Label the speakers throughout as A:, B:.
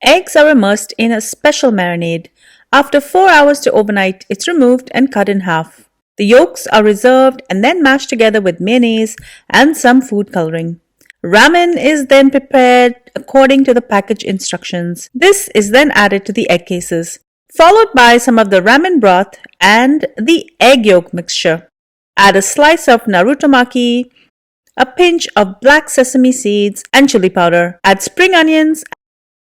A: Eggs are immersed in a special marinade. After 4 hours to overnight, it's removed and cut in half. The yolks are reserved and then mashed together with mayonnaise and some food coloring. Ramen is then prepared according to the package instructions. This is then added to the egg cases, followed by some of the ramen broth and the egg yolk mixture. Add a slice of Naruto Maki, a pinch of black sesame seeds and chili powder. Add spring onions,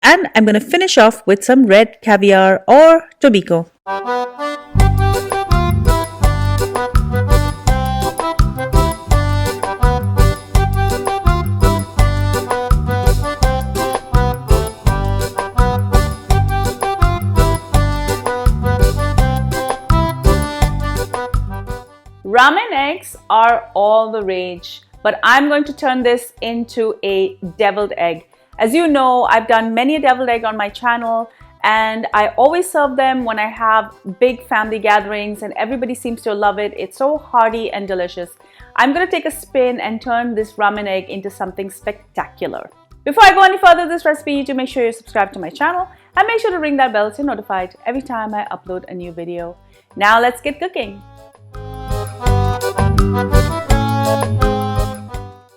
A: and I'm going to finish off with some red caviar or tobiko. Ramen eggs are all the rage, but I'm going to turn this into a deviled egg. As you know, I've done many a deviled egg on my channel, and I always serve them when I have big family gatherings and everybody seems to love it. It's so hearty and delicious. I'm going to take a spin and turn this ramen egg into something spectacular. Before I go any further with this recipe, you do make sure you're subscribed to my channel and make sure to ring that bell so you're notified every time I upload a new video. Now let's get cooking.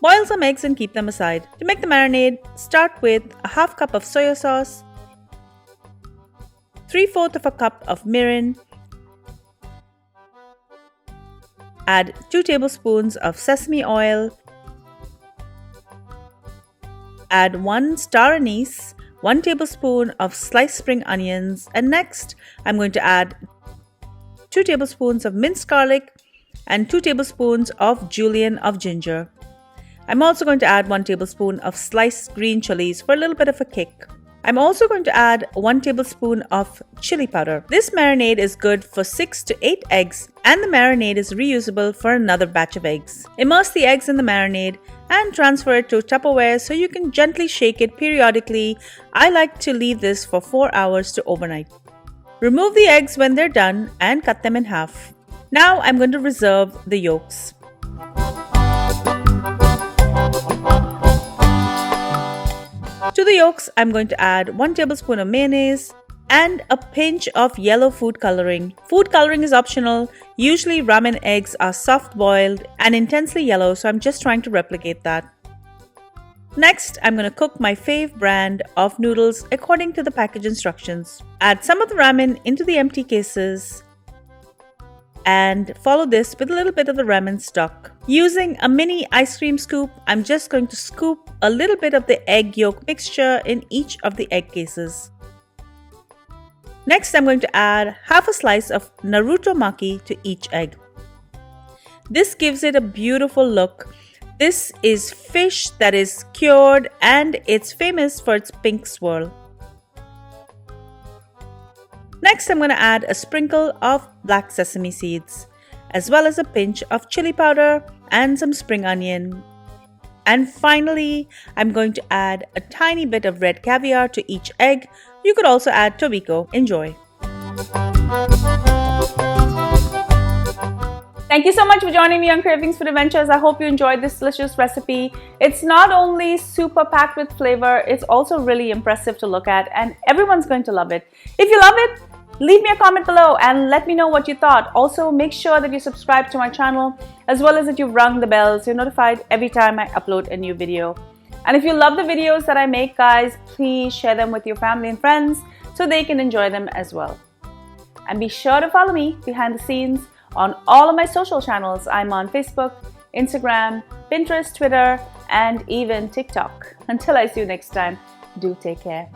A: Boil some eggs and keep them aside. To make the marinade, start with a half cup of soya sauce, 3/4 of a cup of mirin, add 2 tablespoons of sesame oil, add 1 star anise, 1 tablespoon of sliced spring onions, and next I'm going to add 2 tablespoons of minced garlic and 2 tablespoons of julienne of ginger. I'm also going to add 1 tablespoon of sliced green chilies for a little bit of a kick. I'm also going to add 1 tablespoon of chili powder. This marinade is good for 6 to 8 eggs, and the marinade is reusable for another batch of eggs. Immerse the eggs in the marinade and transfer it to Tupperware so you can gently shake it periodically. I like to leave this for 4 hours to overnight. Remove the eggs when they're done and cut them in half. Now I'm going to reserve the yolks. To the yolks, I'm going to add 1 tablespoon of mayonnaise and a pinch of yellow food coloring. Food coloring is optional. Usually ramen eggs are soft boiled and intensely yellow, so I'm just trying to replicate that. Next, I'm going to cook my fave brand of noodles according to the package instructions. Add some of the ramen into the empty cases and follow this with a little bit of the ramen stock. Using a mini ice cream scoop, I'm just going to scoop a little bit of the egg yolk mixture in each of the egg cases. Next, I'm going to add half a slice of Naruto Maki to each egg. This gives it a beautiful look. This is fish that is cured and it's famous for its pink swirl. Next, I'm going to add a sprinkle of black sesame seeds, as well as a pinch of chili powder and some spring onion. And finally, I'm going to add a tiny bit of red caviar to each egg. You could also add tobiko. Enjoy! Thank you so much for joining me on Cravings Food Adventures. I hope you enjoyed this delicious recipe. It's not only super packed with flavor, it's also really impressive to look at, and everyone's going to love it. If you love it, leave me a comment below and let me know what you thought. Also, make sure that you subscribe to my channel as well as that you've rung the bell so you're notified every time I upload a new video. And if you love the videos that I make, guys, please share them with your family and friends so they can enjoy them as well. And be sure to follow me behind the scenes on all of my social channels. I'm on Facebook, Instagram, Pinterest, Twitter, and even TikTok. Until I see you next time, do take care.